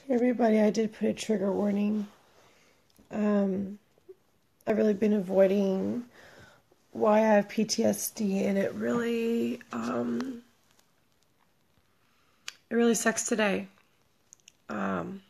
Hey everybody, I did put a trigger warning. Um, I've really been avoiding why I have PTSD, and it really sucks today. Um,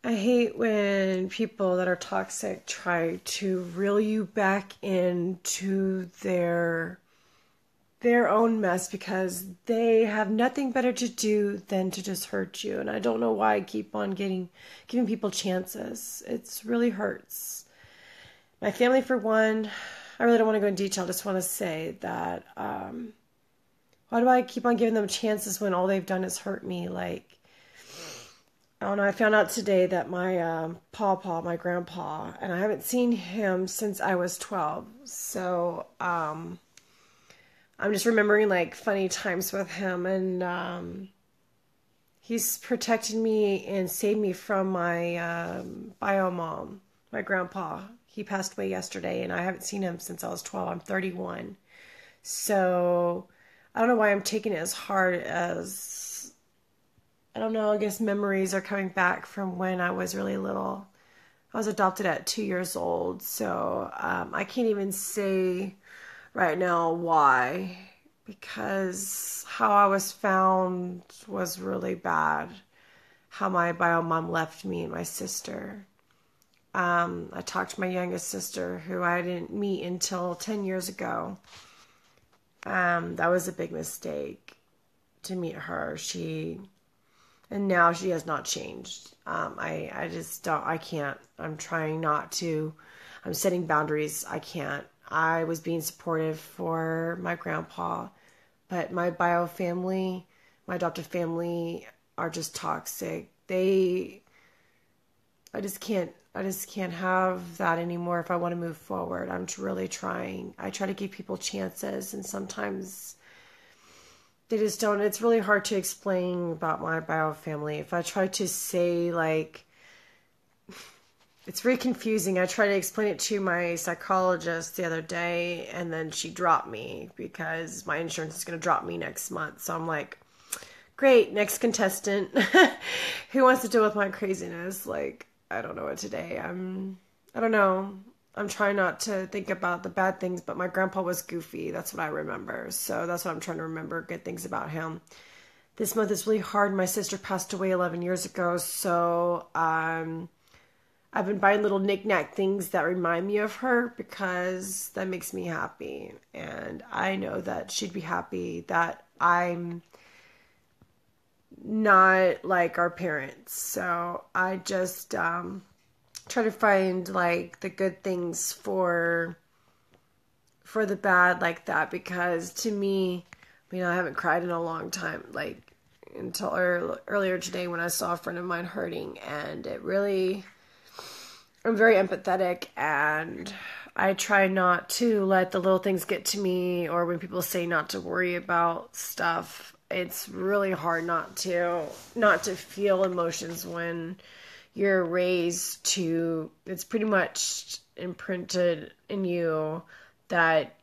I hate when people that are toxic try to reel you back into their own mess because they have nothing better to do than to just hurt you. And I don't know why I keep on giving people chances. It's really hurts. My family, for one, I really don't want to go in detail. I just want to say that why do I keep on giving them chances when all they've done is hurt me? Like, I don't know. I found out today that my my grandpa, and I haven't seen him since I was 12. So I'm just remembering like funny times with him, and he's protected me and saved me from my bio mom, my grandpa. He passed away yesterday, and I haven't seen him since I was 12. I'm 31. So I don't know why I'm taking it as hard as, I don't know, I guess memories are coming back from when I was really little. I was adopted at 2 years old, so I can't even say right now why, because how I was found was really bad. How my bio mom left me and my sister. I talked to my youngest sister, who I didn't meet until 10 years ago. That was a big mistake to meet her. And now she has not changed. I just don't, I can't. I'm trying not to. I'm setting boundaries. I can't. I was being supportive for my grandpa, but my bio family, my adopted family, are just toxic. I just can't have that anymore if I want to move forward. I'm really trying. I try to give people chances, and sometimes they just don't. It's really hard to explain about my bio family. If I try to say, like, it's very confusing. I tried to explain it to my psychologist the other day, and then she dropped me because my insurance is going to drop me next month. So I'm like, great, next contestant. Who wants to deal with my craziness? Like, I don't know what today. I don't know. I'm trying not to think about the bad things, but my grandpa was goofy. That's what I remember. So that's what I'm trying to remember, good things about him. This month is really hard. My sister passed away 11 years ago, so I've been buying little knick-knack things that remind me of her because that makes me happy. And I know that she'd be happy that I'm not like our parents. So I just try to find like the good things for the bad like that, because to me, I haven't cried in a long time, like until earlier today when I saw a friend of mine hurting, and it really, I'm very empathetic, and I try not to let the little things get to me, or when people say not to worry about stuff, it's really hard not to feel emotions when you're raised to, it's pretty much imprinted in you that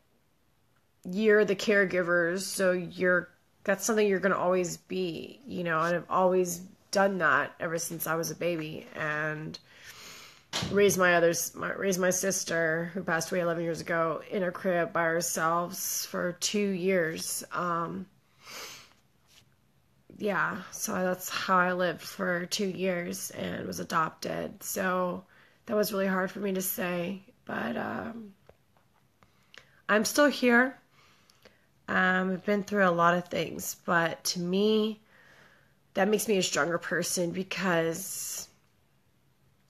you're the caregivers, so that's something you're going to always be, and I've always done that ever since I was a baby, and raised my sister, who passed away 11 years ago, in a crib by ourselves for 2 years. Yeah, so that's how I lived for 2 years and was adopted. So that was really hard for me to say, but I'm still here. I've been through a lot of things, but to me, that makes me a stronger person because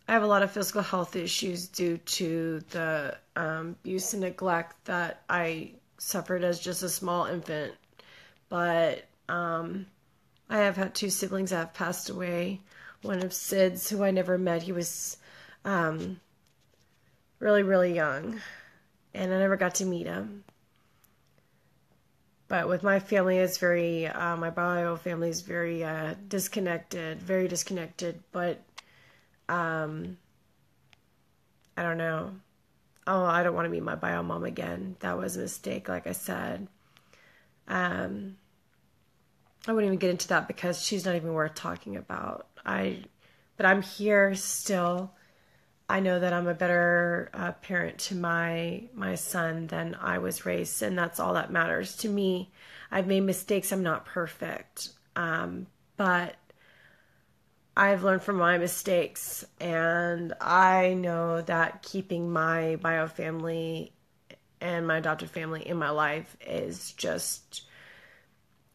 I have a lot of physical health issues due to the abuse and neglect that I suffered as just a small infant. But I have had two siblings that have passed away. One of Sid's, who I never met, he was really, really young, and I never got to meet him. But with my family, it's my bio family is very disconnected, very disconnected. But I don't know. Oh, I don't want to meet my bio mom again. That was a mistake, like I said. I wouldn't even get into that because she's not even worth talking about. But I'm here still. I know that I'm a better parent to my son than I was raised, and that's all that matters to me. I've made mistakes. I'm not perfect, but I've learned from my mistakes, and I know that keeping my bio family and my adopted family in my life is just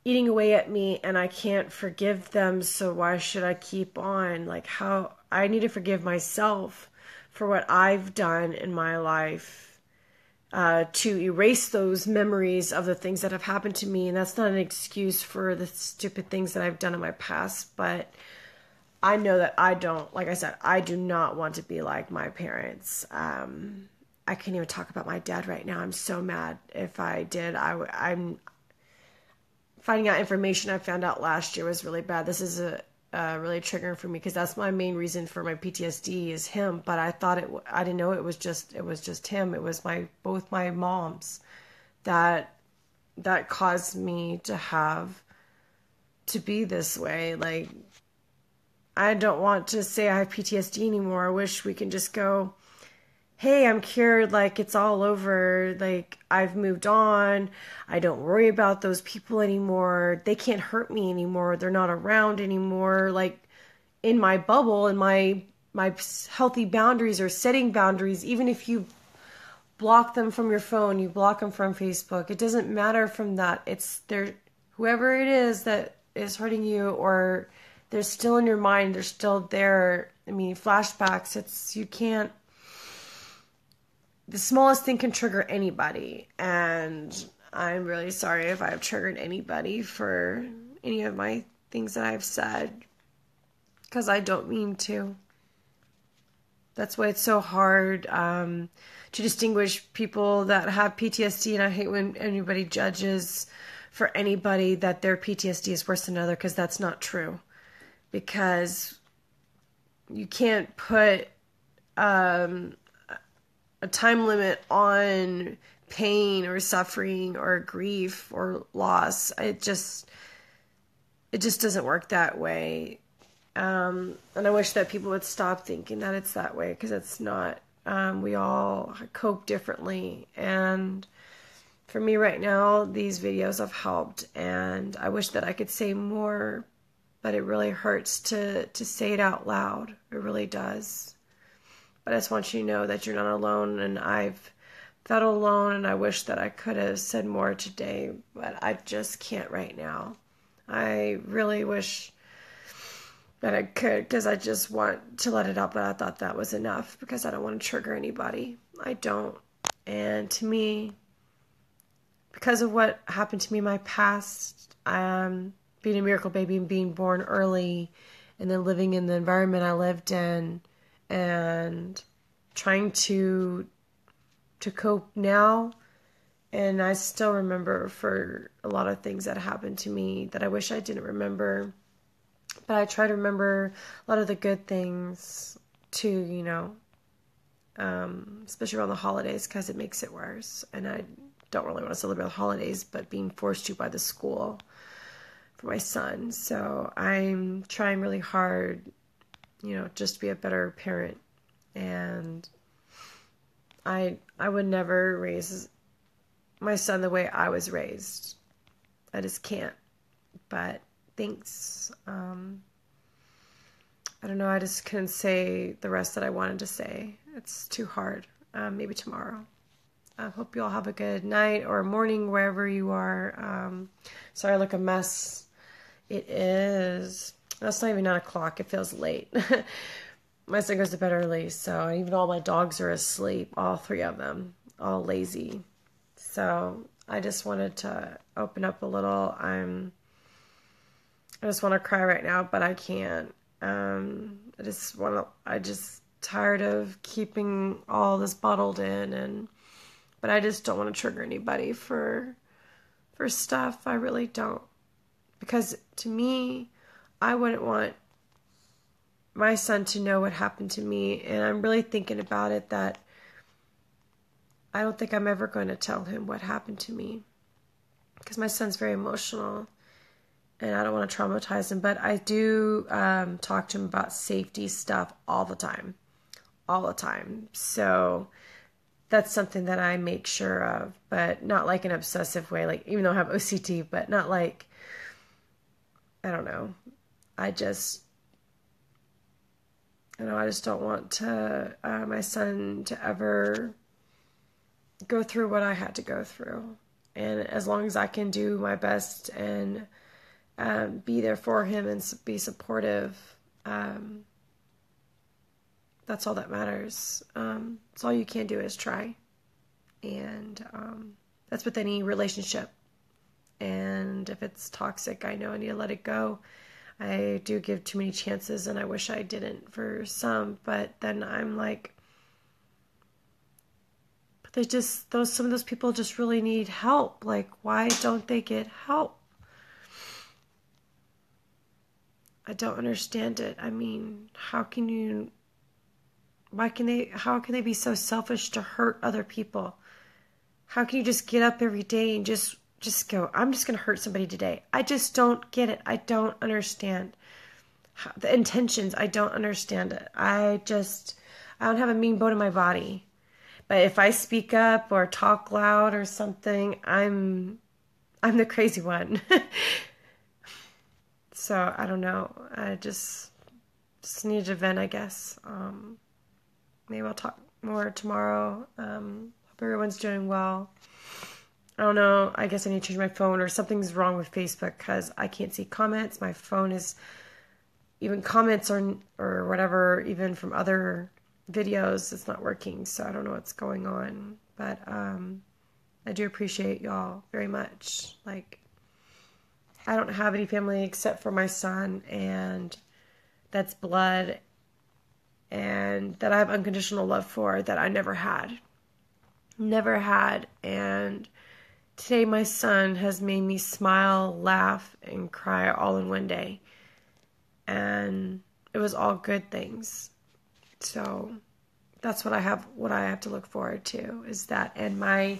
eating away at me, and I can't forgive them, so why should I keep on? Like, how I need to forgive myself for what I've done in my life, to erase those memories of the things that have happened to me. And that's not an excuse for the stupid things that I've done in my past, but I know that I don't, like I said, I do not want to be like my parents. I can't even talk about my dad right now. I'm so mad. If I did, I'm finding out information I found out last year was really bad. This is really triggering for me because that's my main reason for my PTSD is him. But I didn't know it was just him. It was both my moms that caused me to be this way. Like, I don't want to say I have PTSD anymore. I wish we can just go, hey, I'm cured, like it's all over, like I've moved on, I don't worry about those people anymore, they can't hurt me anymore, they're not around anymore, like in my bubble, and my healthy boundaries or setting boundaries, even if you block them from your phone, you block them from Facebook, it doesn't matter from that, it's whoever it is that is hurting you, or they're still in your mind, they're still there. I mean, flashbacks, you can't, the smallest thing can trigger anybody, and I'm really sorry if I've triggered anybody for any of my things that I've said, because I don't mean to. That's why it's so hard to distinguish people that have PTSD, and I hate when anybody judges for anybody that their PTSD is worse than another, because that's not true. Because you can't put a time limit on pain or suffering or grief or loss. It just doesn't work that way. And I wish that people would stop thinking that it's that way, because it's not. We all cope differently. And for me right now, these videos have helped, and I wish that I could say more, but it really hurts to say it out loud. It really does. But I just want you to know that you're not alone, and I've felt alone, and I wish that I could have said more today, but I just can't right now. I really wish that I could, because I just want to let it out, but I thought that was enough, because I don't want to trigger anybody. I don't. And to me, because of what happened to me in my past, being a miracle baby and being born early, and then living in the environment I lived in, and trying to cope now, and I still remember for a lot of things that happened to me that I wish I didn't remember, but I try to remember a lot of the good things too, especially around the holidays, because it makes it worse, and I don't really want to celebrate the holidays, but being forced to by the school for my son. So I'm trying really hard, just to be a better parent. And I would never raise my son the way I was raised. I just can't. But thanks. I don't know. I just couldn't say the rest that I wanted to say. It's too hard. Maybe tomorrow. I hope you all have a good night or morning wherever you are. Sorry I look a mess. It is... It's not even 9 o'clock. It feels late. My son goes to bed early, so even all my dogs are asleep, all 3 of them, all lazy. So I just wanted to open up a little. I just want to cry right now, but I can't. I just tired of keeping all this bottled in, but I just don't want to trigger anybody for stuff. I really don't, because to me, I wouldn't want my son to know what happened to me, and I'm really thinking about it, that I don't think I'm ever going to tell him what happened to me, because my son's very emotional, and I don't want to traumatize him, but I do talk to him about safety stuff all the time. All the time. So that's something that I make sure of, but not like an obsessive way, like even though I have OCD, but not like, I don't know. I just don't want to my son to ever go through what I had to go through. And as long as I can do my best and be there for him and be supportive, that's all that matters. So all you can do is try. And that's with any relationship. And if it's toxic, I know I need to let it go. I do give too many chances, and I wish I didn't for some. But then I'm like, but some of those people just really need help. Like, why don't they get help? I don't understand it. I mean, how can they be so selfish to hurt other people? How can you just get up every day and just go, I'm just going to hurt somebody today? I just don't get it. I don't understand the intentions. I don't understand it. I don't have a mean bone in my body. But if I speak up or talk loud or something, I'm the crazy one. So I don't know. I just need to vent, I guess. Maybe I'll talk more tomorrow. Hope everyone's doing well. I don't know. I guess I need to change my phone, or something's wrong with Facebook because I can't see comments. My phone is, even comments or whatever, even from other videos, it's not working. So I don't know what's going on. But I do appreciate y'all very much. Like, I don't have any family except for my son, and that's blood, and that I have unconditional love for, that I never had. Never had. And today my son has made me smile, laugh, and cry all in one day. And it was all good things. So that's what I have to look forward to, is that. And my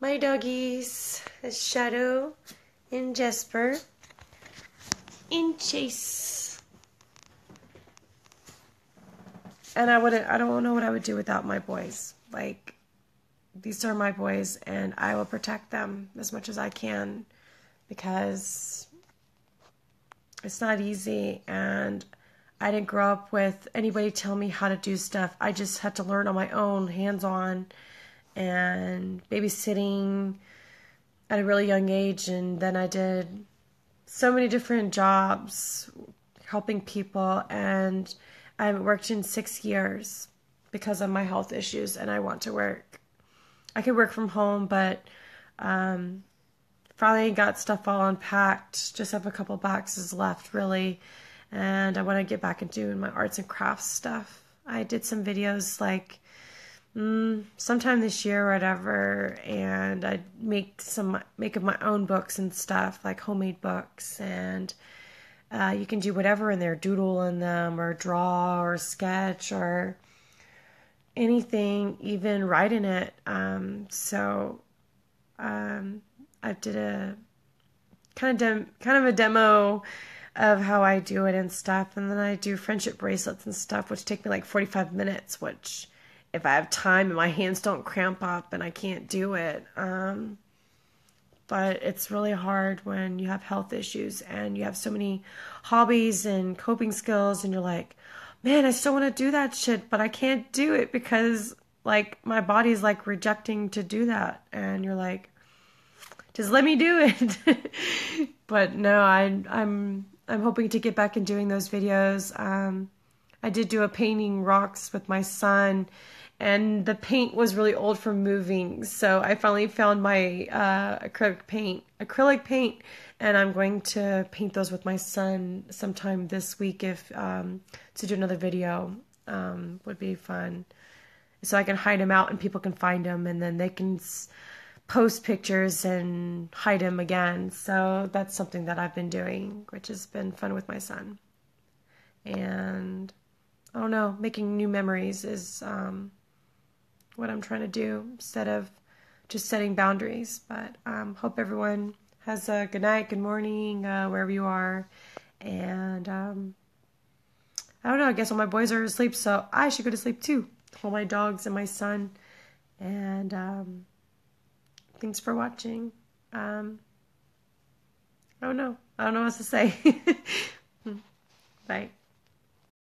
doggies, Shadow and Jesper and Chase. And I don't know what I would do without my boys. Like, these are my boys, and I will protect them as much as I can, because it's not easy, and I didn't grow up with anybody tell me how to do stuff. I just had to learn on my own, hands-on, and babysitting at a really young age. And then I did so many different jobs helping people, and I haven't worked in 6 years because of my health issues, and I want to work. I could work from home, but finally got stuff all unpacked. Just have a couple boxes left, really. And I want to get back into doing my arts and crafts stuff. I did some videos like sometime this year or whatever, and I make of my own books and stuff, like homemade books. And you can do whatever in there, doodle in them, or draw, or sketch, or anything, even write in it. I did a kind of a demo of how I do it and stuff. And then I do friendship bracelets and stuff, which take me like 45 minutes, which if I have time and my hands don't cramp up and I can't do it. But it's really hard when you have health issues and you have so many hobbies and coping skills, and you're like, man, I still want to do that shit, but I can't do it because like my body's like rejecting to do that. And you're like, just let me do it. But no, I'm hoping to get back in doing those videos. I did do a painting rocks with my son, and the paint was really old from moving. So I finally found my acrylic paint, and I'm going to paint those with my son sometime this week. If to do another video would be fun, so I can hide him out and people can find him, and then they can post pictures and hide him again. So that's something that I've been doing, which has been fun with my son. And I don't know, making new memories is what I'm trying to do instead of just setting boundaries. But hope everyone has a good night, good morning, wherever you are. And I don't know, I guess all my boys are asleep, so I should go to sleep too. All my dogs and my son. And thanks for watching. I don't know. I don't know what to say. Bye.